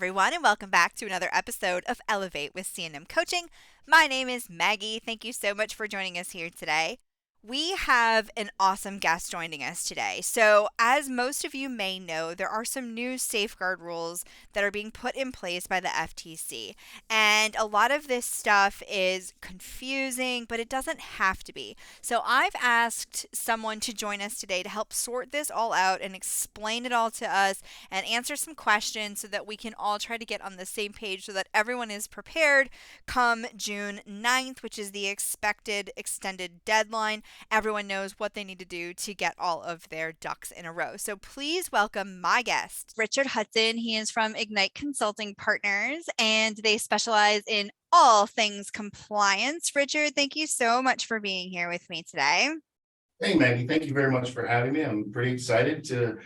everyone, and welcome back to another episode of Elevate with C&M Coaching. My name is Maggie. Thank you so much for joining us here today. We have an awesome guest joining us today. So, as most of you may know, there are some new safeguard rules that are being put in place by the FTC. And a lot of this stuff is confusing, but it doesn't have to be. So, I've asked someone to join us today to help sort this all out and explain it all to us and answer some questions so that we can all try to get on the same page so that everyone is prepared come June 9th, which is the expected extended deadline. Everyone knows what they need to do to get all of their ducks in a row. So please welcome my guest, Richard Hudson. He is from Ignite Consulting Partners, and they specialize in all things compliance. Richard, thank you so much for being here with me today. Hey, Maggie, thank you very much for having me. I'm pretty excited to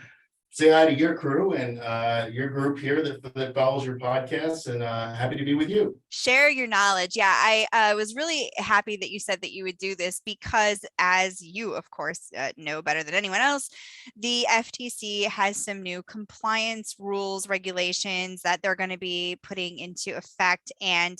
say hi to your crew and your group here that follows your podcast, and happy to be with you. Share your knowledge. Yeah, I was really happy that you said that you would do this because, as you, of course, know better than anyone else, the FTC has some new compliance rules, regulations that they're going to be putting into effect. And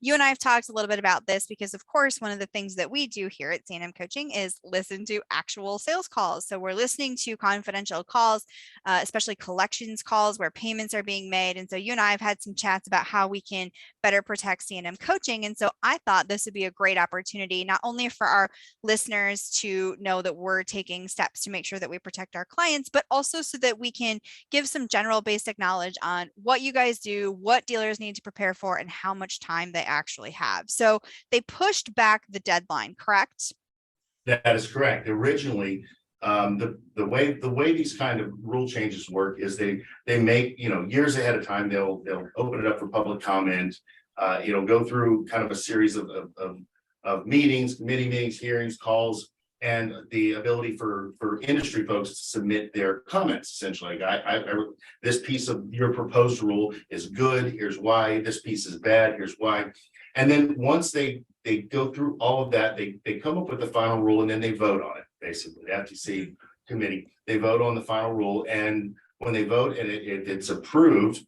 you and I have talked a little bit about this because, of course, one of the things that we do here at C&M Coaching is listen to actual sales calls. So we're listening to confidential calls, especially collections calls where payments are being made. And so you and I have had some chats about how we can better protect C&M Coaching. And so I thought this would be a great opportunity, not only for our listeners to know that we're taking steps to make sure that we protect our clients, but also so that we can give some general basic knowledge on what you guys do, what dealers need to prepare for, and how much time they actually have. So they pushed back the deadline, correct? That is correct. Originally, the way these kind of rule changes work is they make, years ahead of time, they'll open it up for public comment. Go through kind of a series of meetings, committee meetings, hearings, calls, and the ability for industry folks to submit their comments. Essentially, this piece of your proposed rule is good. Here's why. This piece is bad. Here's why. And then once they go through all of that, they come up with the final rule, and then they vote on it. Basically, the FTC committee, they vote on the final rule, and when they vote and it's approved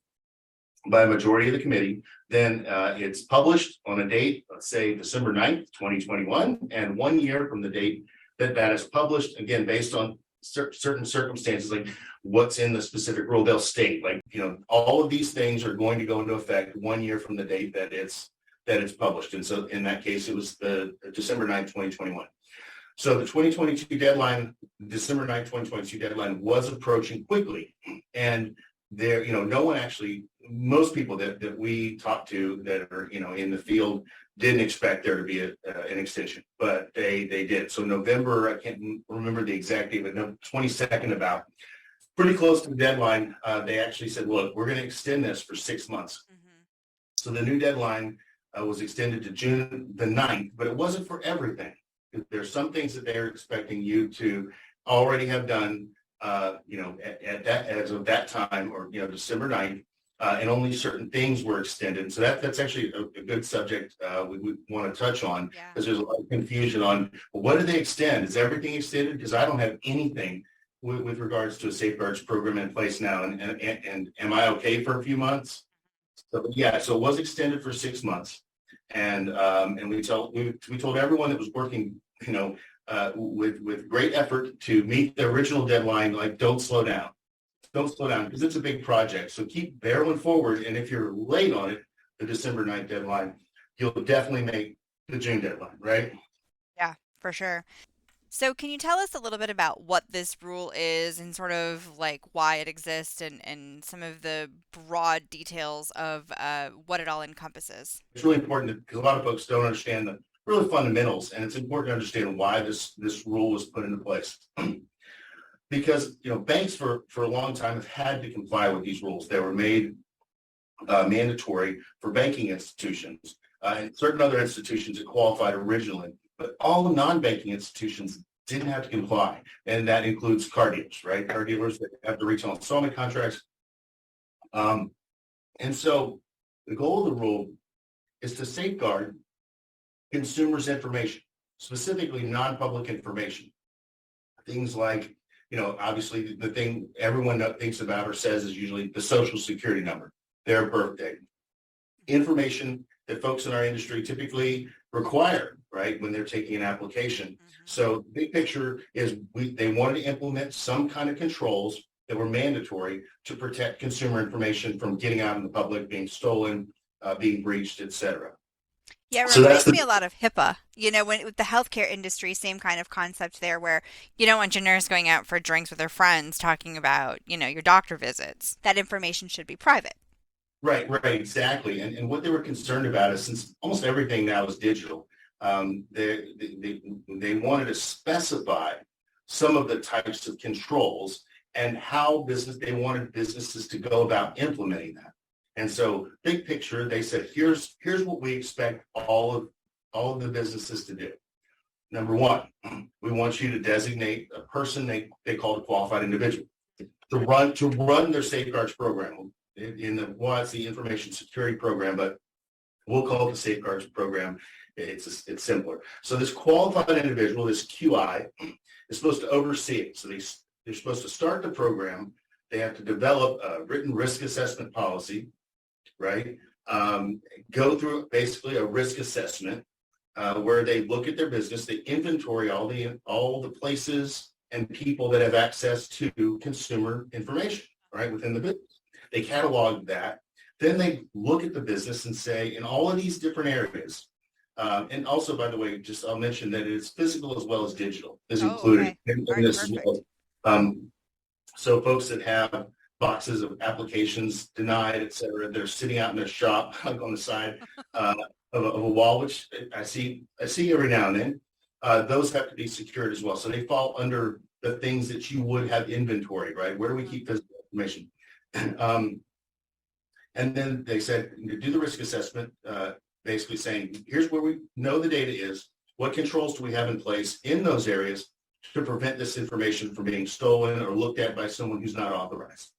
by a majority of the committee, then it's published on a date, let's say December 9th, 2021, and 1 year from the date that is published, again, based on certain circumstances, like what's in the specific rule, they'll state, like, all of these things are going to go into effect 1 year from the date that it's published. And so in that case, it was the December 9th, 2021. So the 2022 deadline, December 9th, 2022 deadline was approaching quickly. And there, no one actually, most people that we talked to that are, in the field didn't expect there to be an extension, but they did. So November, I can't remember the exact date, but no, 22nd, about pretty close to the deadline, they actually said, look, we're going to extend this for 6 months. Mm-hmm. So the new deadline was extended to June the 9th, but it wasn't for everything. There's some things that they're expecting you to already have done, at that, as of that time, or, December 9th, and only certain things were extended. So that's actually a good subject we want to touch on, because there's a lot of confusion on, well, what do they extend? Is everything extended? Because I don't have anything with regards to a safeguards program in place now. And am I okay for a few months? So it was extended for 6 months. And we told everyone that was working, with great effort to meet the original deadline, like, don't slow down, because it's a big project. So keep barreling forward. And if you're late on it, the December 9th deadline, you'll definitely make the June deadline, right? Yeah, for sure. So can you tell us a little bit about what this rule is and sort of like why it exists and some of the broad details of what it all encompasses? It's really important because a lot of folks don't understand the really fundamentals, and it's important to understand why this rule was put into place. Because, banks for a long time have had to comply with these rules. They were made mandatory for banking institutions and certain other institutions that qualified originally. But all the non-banking institutions didn't have to comply, and that includes car dealers, right? Car dealers that have the retail installment contracts. And so the goal of the rule is to safeguard consumers' information, specifically non-public information. Things like, obviously the thing everyone thinks about or says is usually the social security number. their birthday. Information that folks in our industry typically require, right, when they're taking an application. So the big picture is they wanted to implement some kind of controls that were mandatory to protect consumer information from getting out in the public, being stolen, being breached, et cetera. Yeah, it So that's reminds me the a lot of HIPAA. When with the healthcare industry, same kind of concept there, where you don't want your nurse going out for drinks with her friends talking about, your doctor visits. That information should be private. right, exactly. And what they were concerned about is since almost everything now is digital, they wanted to specify some of the types of controls and how they wanted businesses to go about implementing that. And so big picture, they said, here's what we expect all of the businesses to do. Number one, we want you to designate a person they call a qualified individual to run their safeguards program. It's the information security program, but we'll call it the safeguards program. It's simpler. So this qualified individual, this QI, is supposed to oversee it. So they're supposed to start the program. They have to develop a written risk assessment policy, right? Go through basically a risk assessment where they look at their business, they inventory all the places and people that have access to consumer information, right, within the business. They catalog that. Then they look at the business and say, in all of these different areas, and also, by the way, I'll mention that it's physical as well as digital is included in this as well. So folks that have boxes of applications denied, et cetera, they're sitting out in their shop on the side of a wall, which I see every now and then. Those have to be secured as well. So they fall under the things that you would have inventory, right? Where do we keep physical information? And then they said, do the risk assessment, basically saying, here's where we know the data is. What controls do we have in place in those areas to prevent this information from being stolen or looked at by someone who's not authorized?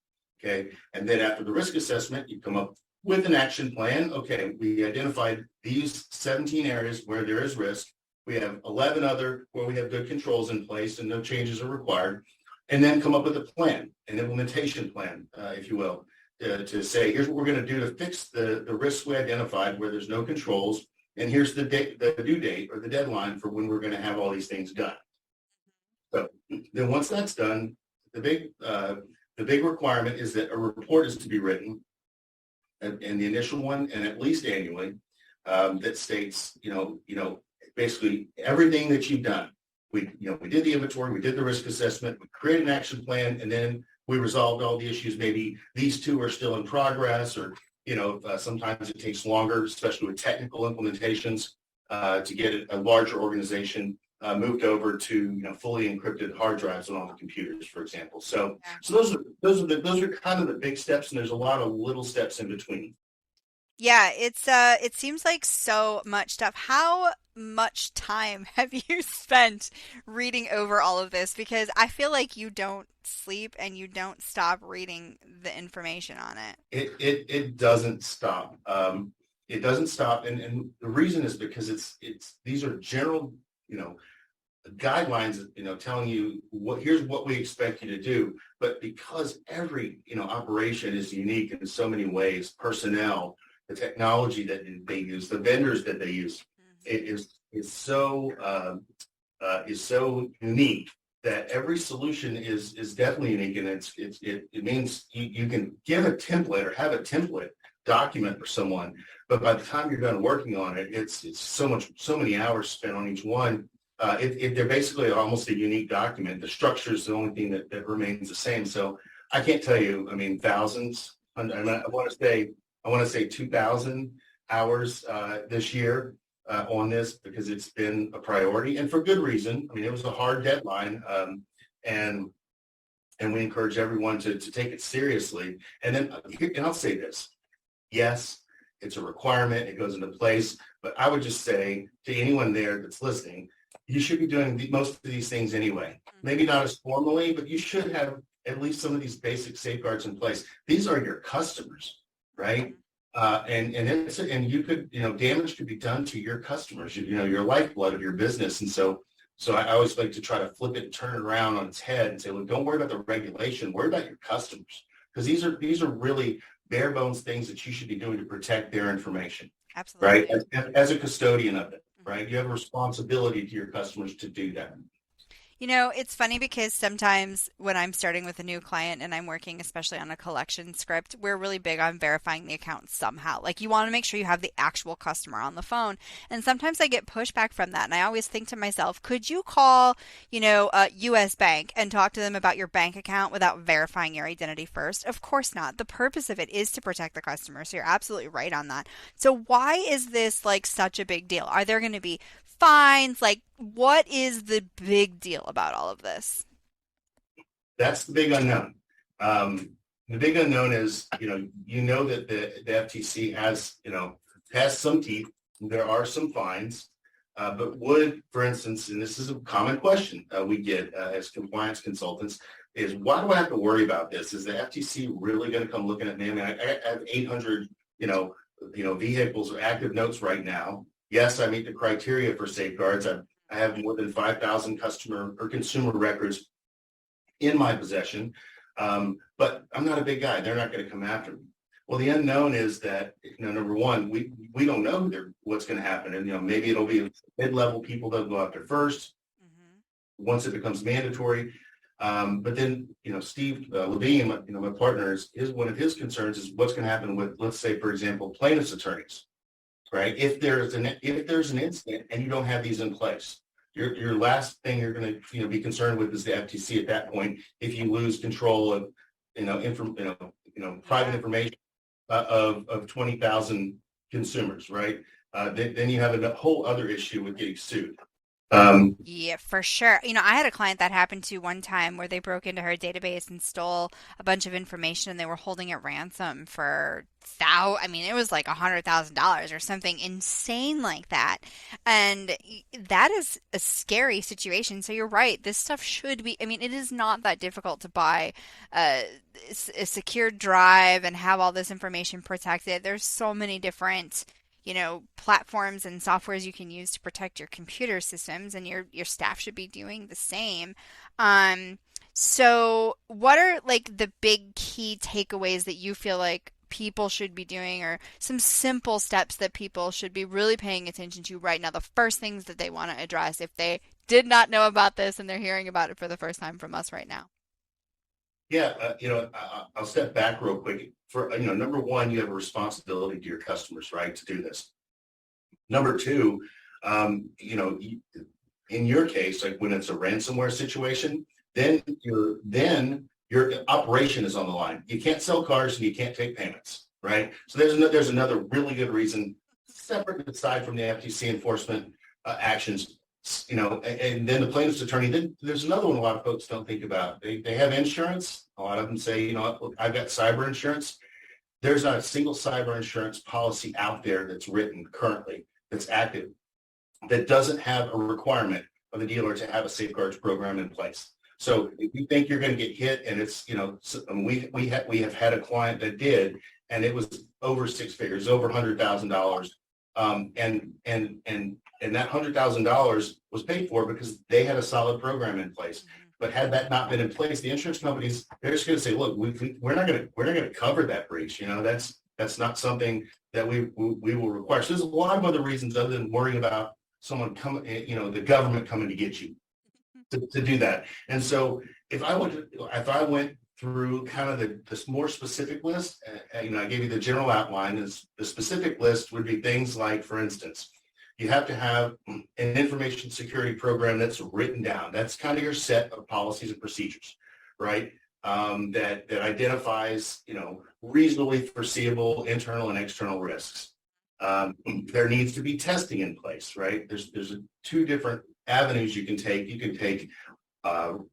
Okay. And then after the risk assessment, you come up with an action plan. Okay, we identified these 17 areas where there is risk. We have 11 other where we have good controls in place and no changes are required. And then come up with a plan, an implementation plan, if you will, to say, here's what we're going to do to fix the risks we identified where there's no controls. And here's the due date or the deadline for when we're going to have all these things done. So then once that's done, the big requirement is that a report is to be written, and the initial one, and at least annually, that states, basically everything that you've done. We did the inventory, we did the risk assessment, we created an action plan, and then we resolved all the issues. Maybe these two are still in progress, or sometimes it takes longer, especially with technical implementations, to get a larger organization moved over to fully encrypted hard drives on all the computers, for example. So those are kind of the big steps, and there's a lot of little steps in between. Yeah, it seems like so much stuff. How much time have you spent reading over all of this? Because I feel like you don't sleep and you don't stop reading the information on it. It doesn't stop. It doesn't stop, and the reason is because it's these are general guidelines, telling you here's what we expect you to do. But because every operation is unique in so many ways, personnel, the technology that they use, the vendors that they use, it is so unique that every solution is definitely unique, and it means you can give a template or have a template document for someone, but by the time you're done working on it, it's so many hours spent on each one. They're basically almost a unique document. The structure is the only thing that remains the same. So I can't tell you, thousands. I want to say 2,000 hours this year on this, because it's been a priority, and for good reason. It was a hard deadline, and we encourage everyone to take it seriously. And I'll say this: yes, it's a requirement. It goes into place. But I would just say to anyone there that's listening, you should be doing most of these things anyway. Maybe not as formally, but you should have at least some of these basic safeguards in place. These are your customers, right? And you could, damage could be done to your customers, your lifeblood of your business. And so I always like to try to flip it and turn it around on its head and say, well, don't worry about the regulation, worry about your customers, because these are really bare bones things that you should be doing to protect their information, right? Absolutely. As a custodian of it, Mhm. right? You have a responsibility to your customers to do that. You know, it's funny because sometimes when I'm starting with a new client and I'm working especially on a collection script, we're really big on verifying the account somehow. Like you want to make sure you have the actual customer on the phone. And sometimes I get pushback from that. And I always think to myself, could you call, a US bank and talk to them about your bank account without verifying your identity first? Of course not. The purpose of it is to protect the customer. So you're absolutely right on that. So why is this like such a big deal? Are there going to be fines? Like, what is the big deal about all of this? That's the big unknown. The big unknown is, that the FTC has some teeth. There are some fines, but would, for instance, and this is a common question we get as compliance consultants, is why do I have to worry about this? Is the FTC really going to come looking at me? I mean, I have 800, vehicles or active notes right now. Yes, I meet the criteria for safeguards. I have more than 5,000 customer or consumer records in my possession, but I'm not a big guy. They're not going to come after me. Well, the unknown is that, number one, we don't know what's going to happen. And, maybe it'll be mid-level people that go after first Hmm. once it becomes mandatory. But then, Steve Levine, my partner, is one of his concerns is what's going to happen with, let's say, for example, plaintiffs' attorneys, right? If there's an incident and you don't have these in place, your last thing you're going to be concerned with is the FTC at that point. If you lose control of private Yeah. information of 20,000 consumers, right? Then you have a whole other issue with getting sued. Yeah, for sure. I had a client that happened to one time where they broke into her database and stole a bunch of information and they were holding it ransom for I mean, it was like $100,000 or something insane like that. And that is a scary situation. So you're right. This stuff should be, I mean, it is not that difficult to buy a, a secured drive and have all this information protected. There's so many different platforms and softwares you can use to protect your computer systems, and your staff should be doing the same. Um, so what are like the big key takeaways that you feel like people should be doing, or some simple steps that people should be really paying attention to right now, the first things that they want to address if they did not know about this and they're hearing about it for the first time from us right now? Yeah, I'll step back real quick. For number one, you have a responsibility to your customers, right, to do this. Number two, in your case, like when it's a ransomware situation, then your operation is on the line. You can't sell cars and you can't take payments, right? So there's another really good reason, separate aside from the FTC enforcement actions, and then the plaintiff's attorney. Then there's another one a lot of folks don't think about. They have insurance. A lot of them say, I've got cyber insurance. There's not a single cyber insurance policy out there that's written currently that's active that doesn't have a requirement of the dealer to have a safeguards program in place. So if you think you're going to get hit, and it's we have had a client that did, and it was over six figures, over $100,000, and that $100,000 was paid for because they had a solid program in place. But had that not been in place, the insurance companies, they're just going to say, look, we're not going to cover that breach. That's not something that we will require. So there's a lot of other reasons other than worrying about someone coming, the government coming to get you to do that. And so if I went through kind of this more specific list, I gave you the general outline. Is the specific list would be things like, for instance, you have to have an information security program that's written down. That's kind of your set of policies and procedures, right? That identifies, reasonably foreseeable internal and external risks. There needs to be testing in place, right? There's two different avenues you can take. You can take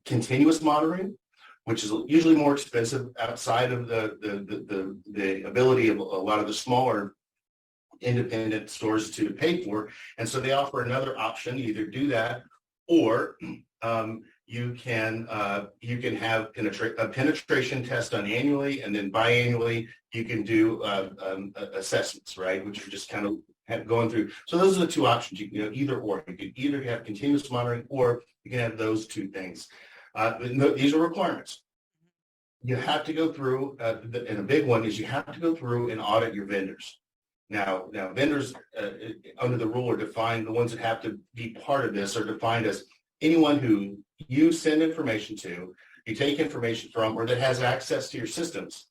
continuous monitoring, which is usually more expensive outside of the ability of a lot of the smaller independent stores to pay for. And so they offer another option. You either do that, or you can have a penetration test done annually, and then biannually you can do assessments, right, which are just kind of going through. So those are the two options. You can either or. You can either have continuous monitoring, or you can have those two things. These are requirements. You have to go through, and a big one is you have to go through and audit your vendors. Now vendors under the rule are defined, the ones that have to be part of this are defined as anyone who you send information to, you take information from, or that has access to your systems,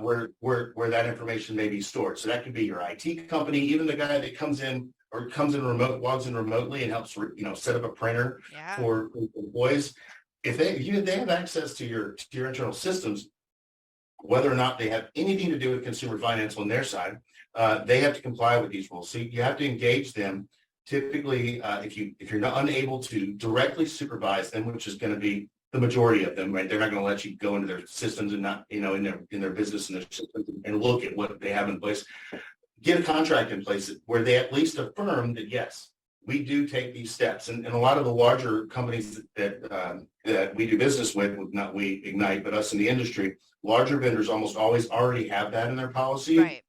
where that information may be stored. So that could be your IT company, even the guy that comes in logs in remotely and helps, set up a printer Yeah. for employees. If they have access to your internal systems, whether or not they have anything to do with consumer finance on their side, they have to comply with these rules. So you have to engage them. Typically, if you're not unable to directly supervise them, which is going to be the majority of them, right? They're not going to let you go into their systems and not, in their business and their systems and look at what they have in place. Get a contract in place where they at least affirm that yes, we do take these steps. And a lot of the larger companies that we do business with, not we Ignite, but us in the industry, larger vendors almost always already have that in their policy. Right.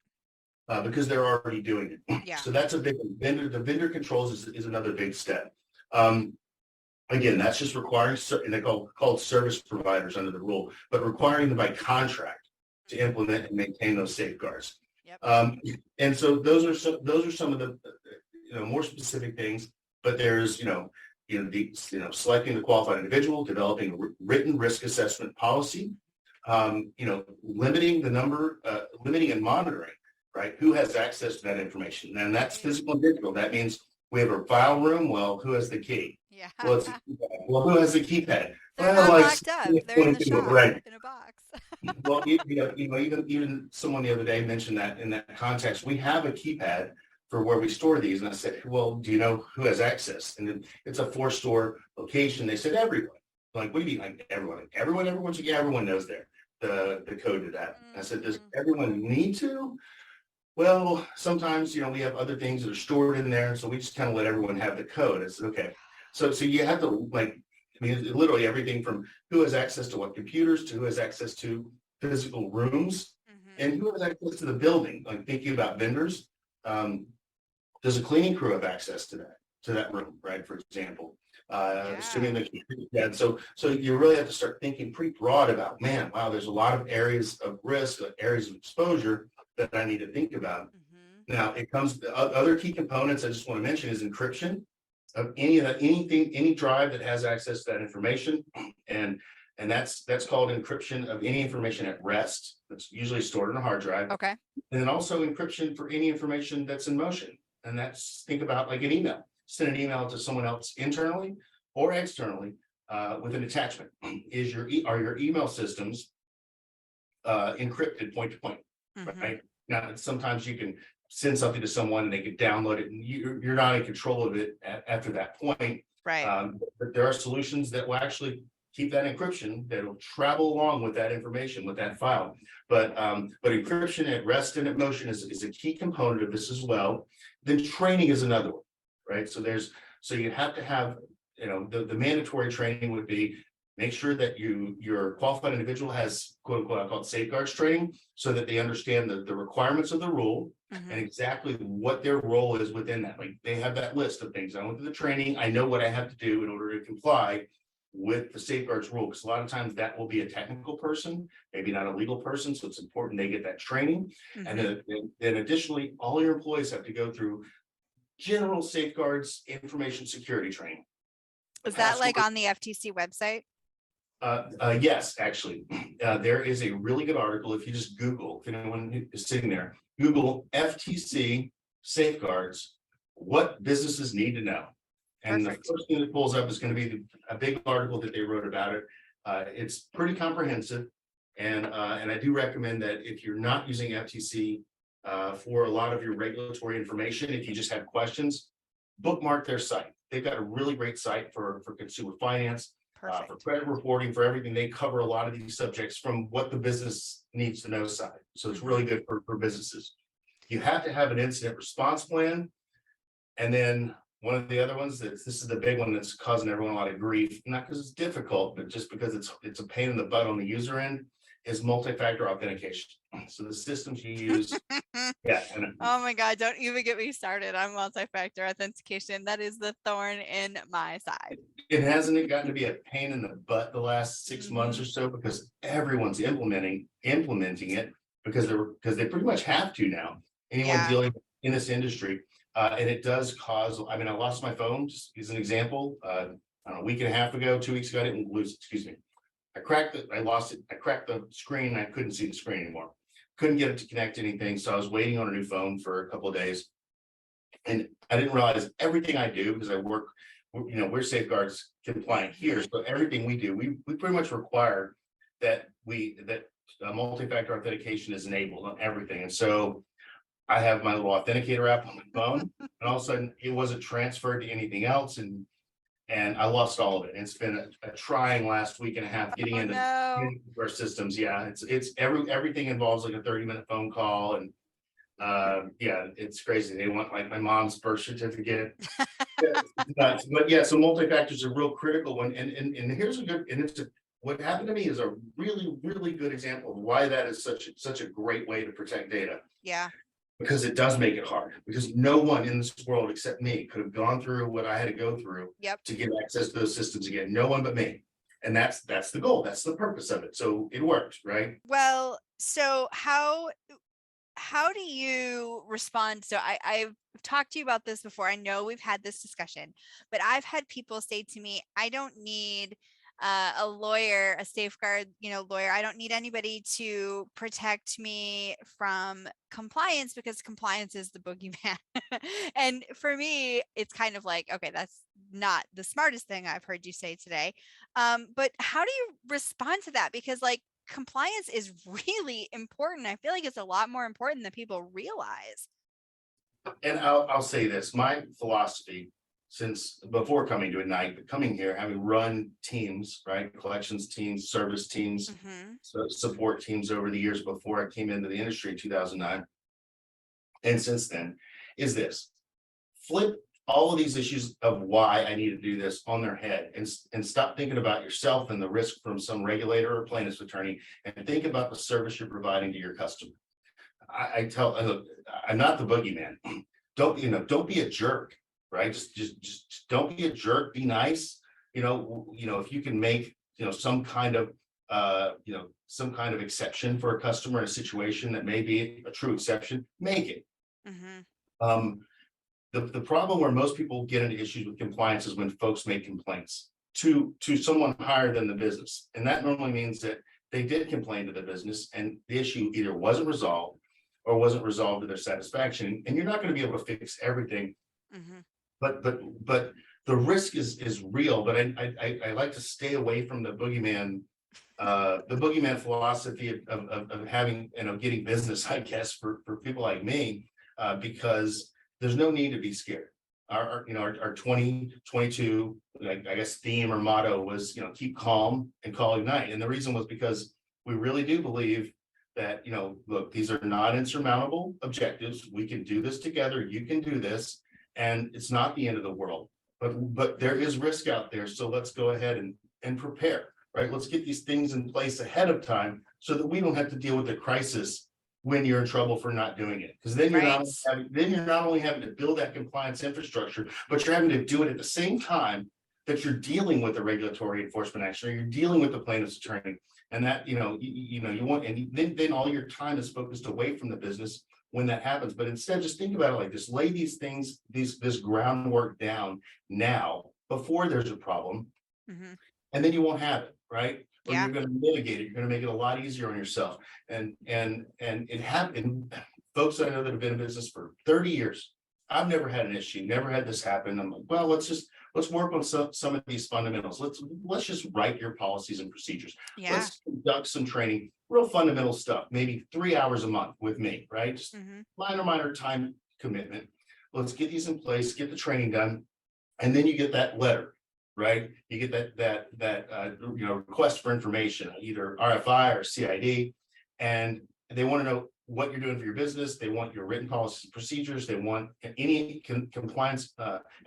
Because they're already doing it. Yeah. So that's a big vendor. The vendor controls is another big step. Again, that's just requiring, and they're called service providers under the rule, but requiring them by contract to implement and maintain those safeguards. Yep. And so those are some of the more specific things. But there's selecting the qualified individual, developing a written risk assessment policy, limiting and monitoring. Right? Who has access to that information? And that's physical and digital. That means we have a file room. Well, who has the key? Yeah. Well, who has the keypad? They're not like, locked up. They're in the shop, right? In a box. Well, even someone the other day mentioned that in that context, we have a keypad for where we store these. And I said, well, do you know who has access? And it's a 4-store location. They said everyone. Like, what do you mean? Like everyone? Everyone knows the code to that. I said, does everyone need to? Well, sometimes, we have other things that are stored in there. So we just kind of let everyone have the code. I said, okay. So you have to literally everything from who has access to what computers to who has access to physical rooms and who has access to the building. Like thinking about vendors, does a cleaning crew have access to that room, right? For example, assuming that, so you really have to start thinking pretty broad about, there's a lot of areas of risk, areas of exposure that I need to think about. Now it comes to other key components I just want to mention is encryption of any drive that has access to that information. And that's called encryption of any information at rest. That's usually stored on a hard drive. Okay. And then also encryption for any information that's in motion. And that's, think about like an email. Send an email to someone else internally or externally with an attachment. Are your email systems encrypted point to point? Right now, sometimes you can send something to someone and they can download it, and you're not in control of it after that point. Right. But there are solutions that will actually keep that encryption that'll travel along with that information, with that file. But encryption at rest and at motion is a key component of this as well. Then training is another one, right? So you have to have, the mandatory training would be make sure that your qualified individual has quote unquote, I call it safeguards training, so that they understand the requirements of the rule and exactly what their role is within that. Like they have that list of things. I went through the training. I know what I have to do in order to comply with the safeguards rule. Because a lot of times that will be a technical person, maybe not a legal person. So it's important they get that training. And then additionally, all your employees have to go through general safeguards information security training. Is that like on the FTC website? Yes, actually, there is a really good article. If you just Google, if anyone is sitting there, Google FTC safeguards, what businesses need to know. And the first thing that pulls up is going to be a big article that they wrote about it. It's pretty comprehensive. And I do recommend that if you're not using FTC for a lot of your regulatory information, if you just have questions, bookmark their site. They've got a really great site for consumer finance. For credit reporting, for everything. They cover a lot of these subjects from what the business needs to know side. So it's really good for businesses. You have to have an incident response plan. And then one of the other ones, this is the big one that's causing everyone a lot of grief, not because it's difficult, but just because it's a pain in the butt on the user end, is multi-factor authentication. So the systems you use, yeah, and Oh my God, don't even get me started on multi-factor authentication. That is the thorn in my side. it hasn't gotten to be a pain in the butt the last 6 months Mhm. or so because everyone's implementing it because they pretty much have to now. Anyone Yeah. dealing in this industry, and it does cause. I mean, I lost my phone just as an example. I don't know, a week and a half ago, 2 weeks ago, I didn't lose. Excuse me. I lost it. I cracked the screen. And I couldn't see the screen anymore. Couldn't get it to connect to anything. So I was waiting on a new phone for a couple of days. And I didn't realize everything I do because I work, we're safeguards compliant here. Mhm. So everything we do, we pretty much require that multi-factor authentication is enabled on everything. And so I have my little authenticator app on my phone, and all of a sudden it wasn't transferred to anything else. And I lost all of it. It's been a trying last week and a half Oh no. getting into our systems. Yeah, it's everything involves like a 30-minute phone call, and yeah, it's crazy. They want like my mom's birth certificate. Yeah, it's nuts. But yeah, so multi-factor is a real critical one. And here's a good, and what happened to me is a really good example of why that is such a great way to protect data, Yeah. because it does make it hard, because no one in this world except me could have gone through what I had to go through Yep. to get access to those systems again. No one but me. And that's the goal. That's the purpose of it. So it worked, right? Well, so how do you respond? So I've talked to you about this before. I know we've had this discussion, but I've had people say to me, I don't need a lawyer, a safeguard, lawyer. I don't need anybody to protect me from compliance because compliance is the boogeyman. And for me, it's kind of like, okay, that's not the smartest thing I've heard you say today. But how do you respond to that? Because like, compliance is really important. I feel like it's a lot more important than people realize. And I'll say this, my philosophy since before coming to Ignite, but coming here, having run teams, right? Collections teams, service teams, Mhm. so support teams over the years before I came into the industry in 2009. And since then, is this: flip all of these issues of why I need to do this on their head, and stop thinking about yourself and the risk from some regulator or plaintiff's attorney, and think about the service you're providing to your customer. I tell, look, I'm not the boogeyman. Don't be a jerk, right? Just don't be a jerk. Be nice. If you can make, some kind of exception for a customer in a situation that may be a true exception, make it. Mhm. Um, the problem where most people get into issues with compliance is when folks make complaints to someone higher than the business. And that normally means that they did complain to the business and the issue either wasn't resolved or wasn't resolved to their satisfaction. And you're not going to be able to fix everything, Mhm. but the risk is real. But I like to stay away from the boogeyman philosophy of having, getting business, I guess, for people like me, because there's no need to be scared. Our 2022, I guess, theme or motto was, keep calm and call Ignite. And the reason was because we really do believe that, look, these are not insurmountable objectives. We can do this together. You can do this, and it's not the end of the world. But there is risk out there. So let's go ahead and prepare, right? Let's get these things in place ahead of time so that we don't have to deal with the crisis when you're in trouble for not doing it. Because then Right. you're not only having to build that compliance infrastructure, but you're having to do it at the same time that you're dealing with the regulatory enforcement action, or you're dealing with the plaintiff's attorney. And that, you want, and then all your time is focused away from the business when that happens. But instead, just think about it like this: lay these things, this groundwork down now before there's a problem, Mhm. and then you won't have it, right? Or Yeah. you're going to mitigate it. You're going to make it a lot easier on yourself. And it happened. Folks I know that have been in business for 30 years. I've never had an issue, never had this happen. I'm like, well, let's work on some of these fundamentals. Let's just write your policies and procedures. Yeah. Let's conduct some training, real fundamental stuff, maybe 3 hours a month with me, right? Just Mhm. minor time commitment. Let's get these in place, get the training done, and then you get that letter, right? You get that request for information, either RFI or CID, and they want to know what you're doing for your business. They want your written policies and procedures. They want any compliance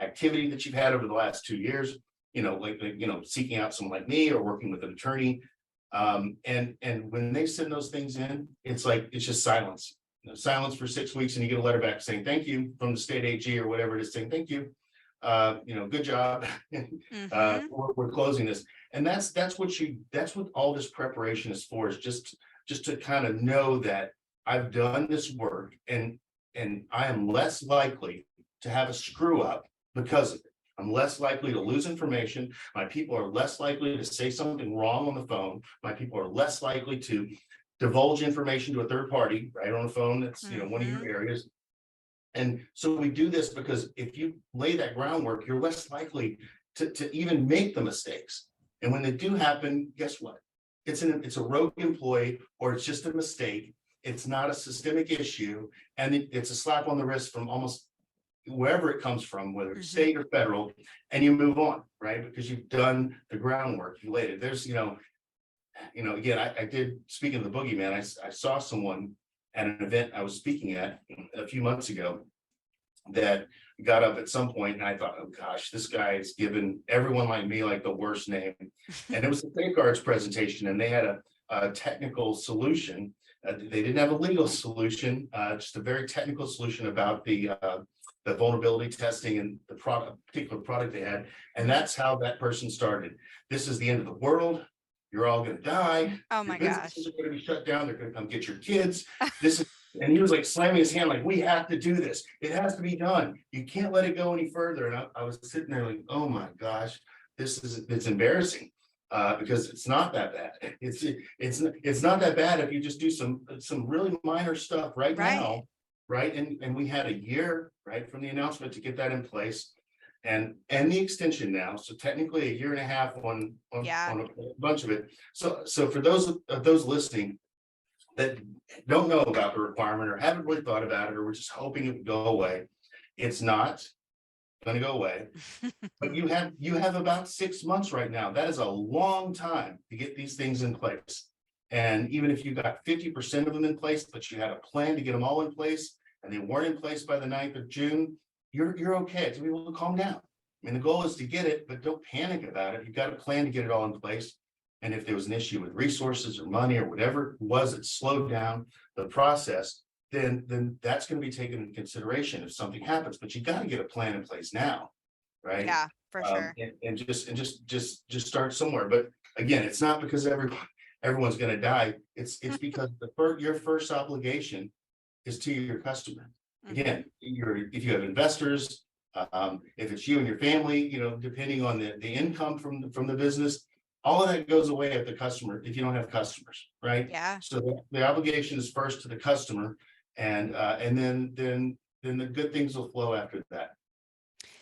activity that you've had over the last 2 years. Seeking out someone like me or working with an attorney. And when they send those things in, it's like, it's just silence. Silence for 6 weeks, and you get a letter back saying thank you from the state AG or whatever it is, saying thank you. Good job. Mm-hmm. We're closing this. And that's what all this preparation is for, is just to kind of know that I've done this work, and I am less likely to have a screw up because of it. I'm less likely to lose information. My people are less likely to say something wrong on the phone. My people are less likely to divulge information to a third party, right, on the phone that's, one of your Mm-hmm. areas. And so we do this because if you lay that groundwork, you're less likely to even make the mistakes. And when they do happen, guess what? It's a rogue employee, or it's just a mistake. It's not a systemic issue, and it's a slap on the wrist from almost wherever it comes from, whether it's Mm-hmm. state or federal, and you move on, right? Because you've done the groundwork, you laid it. There's, again, I did, speaking of the boogeyman, I saw someone at an event I was speaking at a few months ago that got up at some point, and I thought, oh gosh, this guy is giving everyone like me like the worst name. And it was a safeguards presentation, and they had a technical solution. They didn't have a legal solution, just a very technical solution about the vulnerability testing and the particular product they had. And that's how that person started. This is the end of the world. You're all going to die. Oh Your my businesses gosh. are going to be shut down. They're going to come get your kids. This is, and he was like slamming his hand, like, we have to do this. It has to be done. You can't let it go any further. And I was sitting there like, oh my gosh, it's embarrassing. Because it's not that bad. It's not that bad if you just do some really minor stuff right Right. now, right? And we had a year, right, from the announcement to get that in place, and the extension now. So technically a year and a half Yeah. on a bunch of it. So for those of those listening that don't know about the requirement or haven't really thought about it, or we're just hoping it would go away, it's not going to go away. But you have about 6 months right now. That is a long time to get these things in place. And even if you got 50% of them in place, but you had a plan to get them all in place, and they weren't in place by the 9th of June, you're okay. To be able to calm down. I mean, the goal is to get it, but don't panic about it. You've got a plan to get it all in place. And if there was an issue with resources or money or whatever it was that slowed down the process, then that's going to be taken into consideration if something happens. But you got to get a plan in place now, right? Yeah, for sure. And just start somewhere. But again, it's not because everyone's going to die. It's because your first obligation is to your customer. Mm-hmm. Again, if you have investors, if it's you and your family, depending on the income from the business, all of that goes away at the customer if you don't have customers, right? Yeah. So the obligation is first to the customer, and then the good things will flow after that.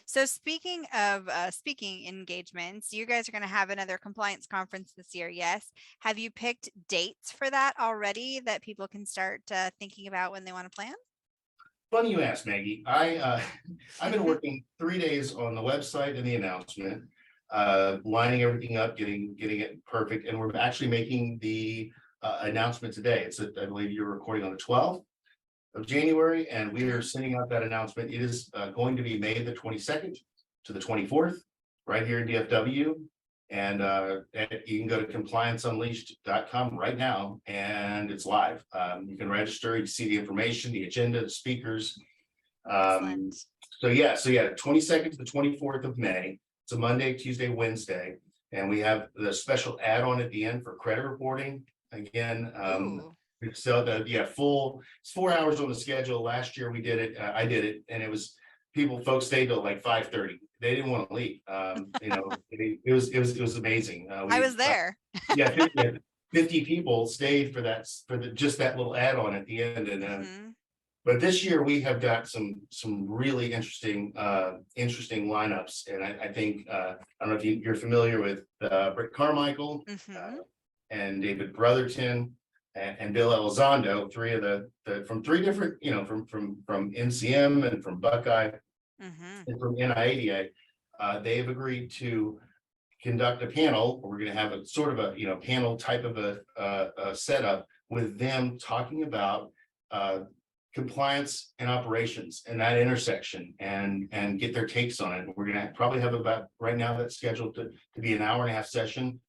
So speaking of speaking engagements, you guys are going to have another compliance conference this year. Yes. Have you picked dates for that already that people can start thinking about when they want to plan? Funny you ask, Maggie. I've been working 3 days on the website and the announcement, lining everything up, getting it perfect, and we're actually making the announcement today. I believe you're recording on the 12th of January, and we are sending out that announcement. It is going to be May the 22nd to the 24th, right here in DFW. And you can go to complianceunleashed.com right now, and it's live. You can register, you can see the information, the agenda, the speakers. Excellent. So yeah, 22nd to the 24th of May. It's a Monday, Tuesday, Wednesday. And we have the special add-on at the end for credit reporting. Again, Ooh. so it's 4 hours on the schedule. Last year we did it, I did it, and folks stayed till like 5:30. They didn't want to leave. It was amazing. I was there. Yeah, 50 people stayed just that little add-on at the end. And Mm-hmm. but this year we have got some really interesting lineups. And I think I don't know if you're familiar with Britt Carmichael, Mm-hmm. and David Brotherton, and Bill Elizondo, three of the from three different, from NCM and from Buckeye Mm-hmm. and from NIADA. They've agreed to conduct a panel. We're going to have a sort of a panel type of a setup with them talking about compliance and operations and that intersection, and get their takes on it. We're going to probably have about, right now, that's scheduled to be an hour and a half session.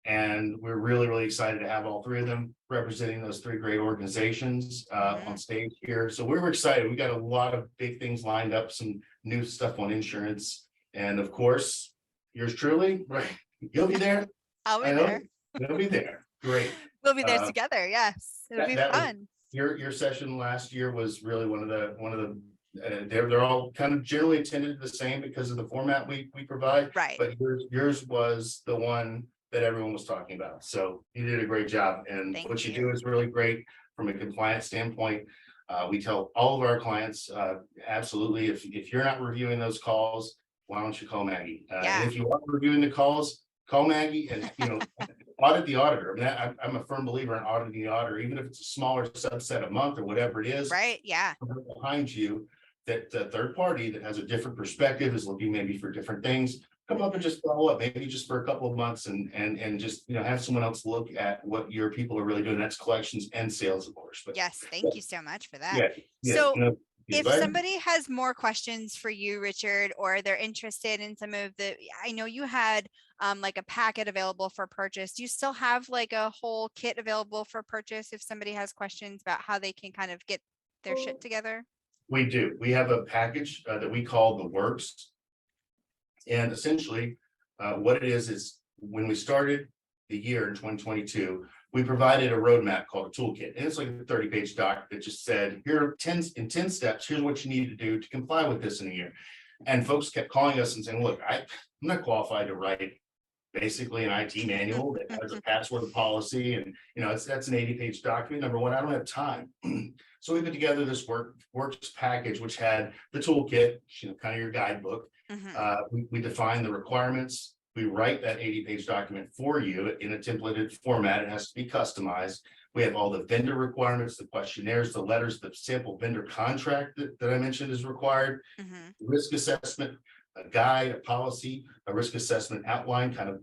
And we're really, really excited to have all three of them representing those three great organizations on stage here. So we were excited. We got a lot of big things lined up, some new stuff on insurance. And of course, yours truly, right? You'll be there. I'll be I know there. you'll be there. Great. We'll be there Uh, together. Yes, it'll be that was fun. your session last year was really one of the they're all kind of generally attended the same because of the format we provide, Right. but yours was the one that everyone was talking about. So you did a great job, and Thank what you do you. is really great from a compliance standpoint. We tell all of our clients, absolutely, if you're not reviewing those calls, why don't you call Maggie? And Yeah. if you are reviewing the calls, call Maggie and audit the auditor. I mean, I'm a firm believer in auditing the auditor, even if it's a smaller subset a month or whatever it is Right. Yeah. behind you, that the third party that has a different perspective is looking maybe for different things. Come up and just follow up, maybe just for a couple of months and just have someone else look at what your people are really doing. That's collections and sales, of course. But Yes. Thank you so much for that. yeah, yeah, So, you if glad? somebody has more questions for you, Richard, or they're interested in some of the, I know you had like a packet available for purchase. Do you still have like a whole kit available for purchase if somebody has questions about how they can kind of get their shit together? We do. We have a package that we call the works. And essentially, what it is when we started the year in 2022, we provided a roadmap called a toolkit. And it's like a 30-page doc that just said, here are 10 steps. Here's what you need to do to comply with this in a year. And folks kept calling us and saying, look, I'm not qualified to write basically an IT manual that has a password policy. And, that's an 80-page document. Number one, I don't have time. So we put together this works package, which had the toolkit, kind of your guidebook. We define the requirements. We write that 80-page document for you in a templated format. It has to be customized. We have all the vendor requirements, the questionnaires, the letters, the sample vendor contract that I mentioned is required, risk assessment, a guide, a policy, a risk assessment outline, kind of,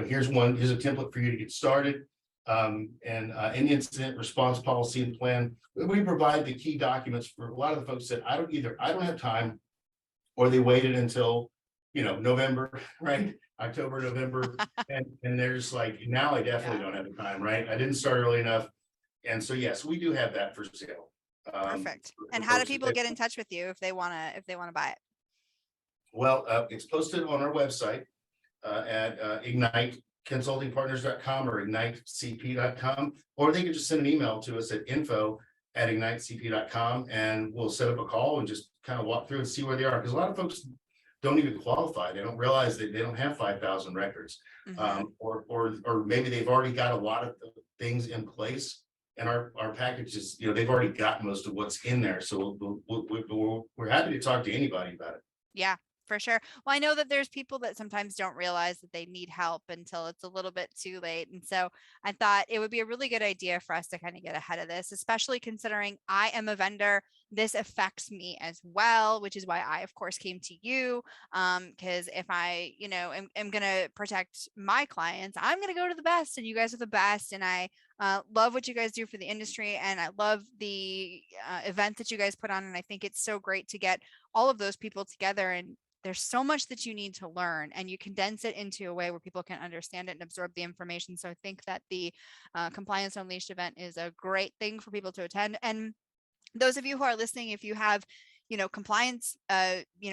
here's a template for you to get started. And an incident response policy and plan. We provide the key documents for a lot of the folks that I don't have time, or they waited until November, right? October, November, and they're just like, now I definitely don't have the time, right? I didn't start early enough. And so yes, we do have that for sale. Perfect. And for how do folks that people get in touch with you if they wanna buy it? Well, it's posted on our website at igniteconsultingpartners.com or ignitecp.com, or they can just send an email to us at info@ignitecp.com, and we'll set up a call and just kind of walk through and see where they are. Because a lot of folks don't even qualify. They don't realize that they don't have 5,000 records, or maybe they've already got a lot of things in place. And our package is, they've already got most of what's in there. So we're happy to talk to anybody about it. Yeah, for sure. Well, I know that there's people that sometimes don't realize that they need help until it's a little bit too late. And so I thought it would be a really good idea for us to kind of get ahead of this, especially considering I am a vendor. This affects me as well, which is why I, of course, came to you. Because if I, am going to protect my clients, I'm going to go to the best, and you guys are the best. And I love what you guys do for the industry, and I love the event that you guys put on. And I think it's so great to get all of those people together, and there's so much that you need to learn, and you condense it into a way where people can understand it and absorb the information. So I think that the Compliance Unleashed event is a great thing for people to attend. And those of you who are listening, if you have compliance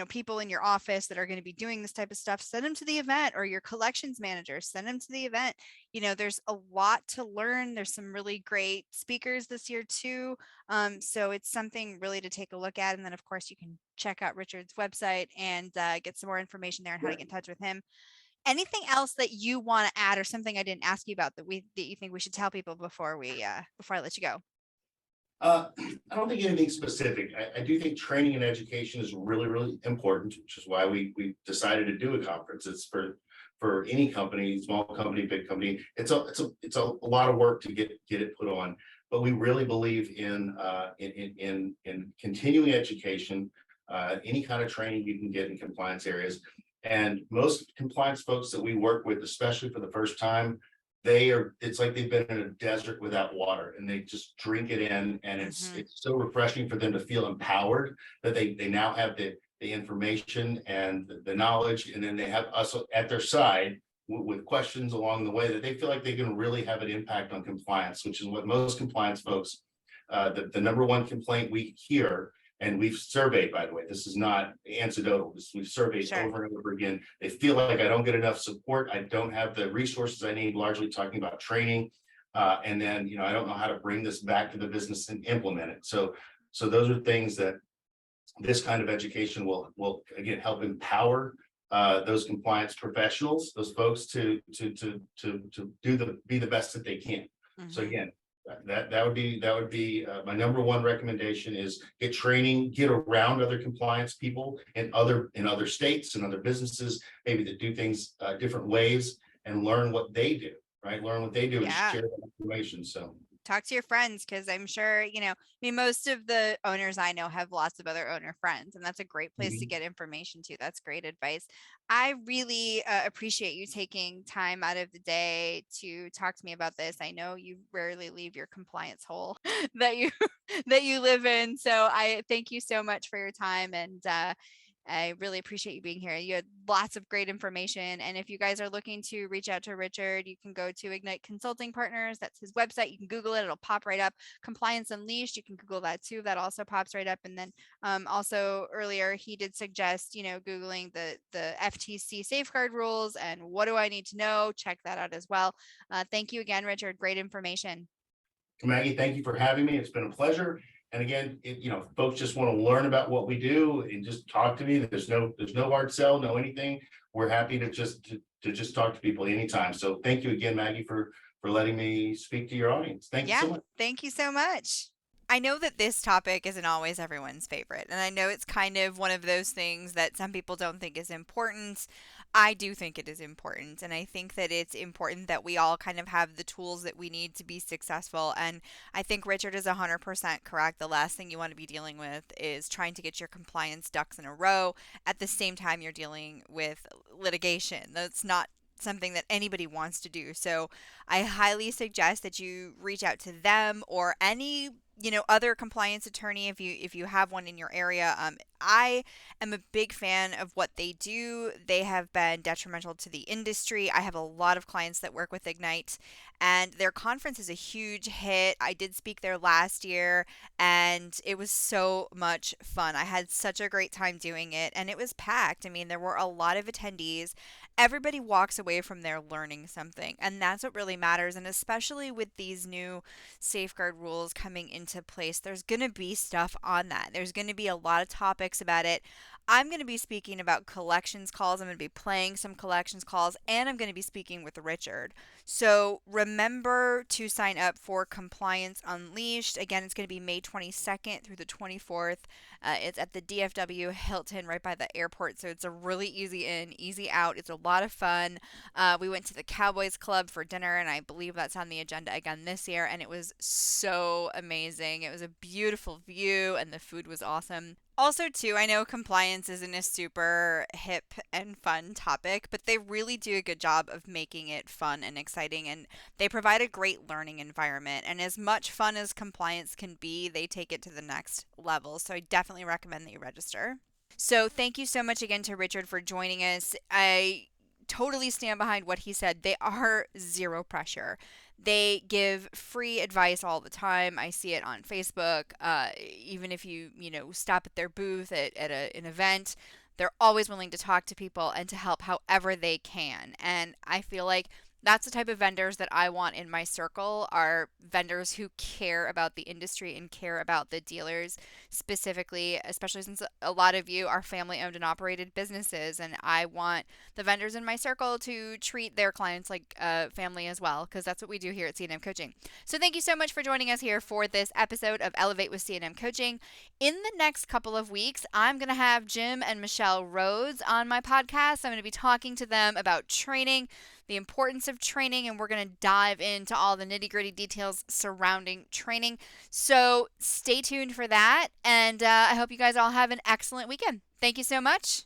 people in your office that are going to be doing this type of stuff, send them to the event, or your collections manager, send them to the event. There's a lot to learn. There's some really great speakers this year too, so it's something really to take a look at. And then of course you can check out Richard's website and get some more information there on how to get in touch with him. Anything else that you want to add, or something I didn't ask you about that you think we should tell people before I let you go? I don't think anything specific. I do think training and education is really, really important, which is why we decided to do a conference. It's for any company, small company, big company. It's a lot of work to get it put on, but we really believe in continuing education, any kind of training you can get in compliance areas. And most compliance folks that we work with, especially for the first time, it's like they've been in a desert without water, and they just drink it in, and it's so refreshing for them to feel empowered that they now have the information and the knowledge, and then they have us at their side with questions along the way that they feel like they can really have an impact on compliance, which is what most compliance folks, the number one complaint we hear, and we've surveyed, by the way, this is not anecdotal, we've surveyed Sure. over and over again. They feel like I don't get enough support. I don't have the resources I need, largely talking about training. And then, I don't know how to bring this back to the business and implement it. So those are things that this kind of education will again help empower those compliance professionals, those folks to be the best that they can. So Mm-hmm. again, that would be my number one recommendation is get training, get around other compliance people in other states and other businesses, maybe that do things different ways, and learn what they do, right? Learn what they do and Yeah. share that information. So Talk to your friends, because I'm sure, I mean, most of the owners I know have lots of other owner friends, and that's a great place to mhm. get information to. That's great advice. I really appreciate you taking time out of the day to talk to me about this. I know you rarely leave your compliance hole that you that you live in. So I thank you so much for your time, and I really appreciate you being here. You had lots of great information. And if you guys are looking to reach out to Richard, you can go to Ignite Consulting Partners. That's his website. You can Google it, it'll pop right up. Compliance Unleashed, you can Google that too. That also pops right up. And then also earlier, he did suggest, Googling the FTC safeguard rules and what do I need to know? Check that out as well. Thank you again, Richard. Great information. Maggie, thank you for having me. It's been a pleasure. And again, folks just want to learn about what we do and just talk to me. There's no hard sell, no anything. We're happy to just talk to people anytime. So thank you again, Maggie, for letting me speak to your audience. Thank you Yeah, so much. thank you so much. I know that this topic isn't always everyone's favorite, and I know it's kind of one of those things that some people don't think is important. I do think it is important, and I think that it's important that we all kind of have the tools that we need to be successful. And I think Richard is 100% correct. The last thing you want to be dealing with is trying to get your compliance ducks in a row at the same time you're dealing with litigation. That's not something that anybody wants to do. So I highly suggest that you reach out to them or any other compliance attorney if you have one in your area. I am a big fan of what they do. They have been detrimental to the industry. I have a lot of clients that work with Ignite, and their conference is a huge hit. I did speak there last year, and it was so much fun. I had such a great time doing it, and it was packed. I mean, there were a lot of attendees. Everybody walks away from there learning something, and that's what really matters. And especially with these new safeguard rules coming into place, there's going to be stuff on that. There's going to be a lot of topics about it. I'm going to be speaking about collections calls. I'm going to be playing some collections calls, and I'm going to be speaking with Richard. So remember to sign up for Compliance Unleashed. Again, it's going to be May 22nd through the 24th. It's at the DFW Hilton right by the airport. So it's a really easy in, easy out. It's a lot of fun. We went to the Cowboys Club for dinner, and I believe that's on the agenda again this year. And it was so amazing. It was a beautiful view, and the food was awesome. Also, too, I know compliance isn't a super hip and fun topic, but they really do a good job of making it fun and exciting, and they provide a great learning environment. And as much fun as compliance can be, they take it to the next level. So I definitely recommend that you register. So thank you so much again to Richard for joining us. I totally stand behind what he said. They are zero pressure. They give free advice all the time. I see it on Facebook. Even if you stop at their booth at an event, they're always willing to talk to people and to help however they can. And I feel like that's the type of vendors that I want in my circle, are vendors who care about the industry and care about the dealers specifically, especially since a lot of you are family owned and operated businesses. And I want the vendors in my circle to treat their clients like family as well, because that's what we do here at C&M Coaching. So thank you so much for joining us here for this episode of Elevate with C&M Coaching. In the next couple of weeks, I'm going to have Jim and Michelle Rhodes on my podcast. I'm going to be talking to them about training, the importance of training, and we're going to dive into all the nitty gritty details surrounding training. So stay tuned for that, and I hope you guys all have an excellent weekend. Thank you so much.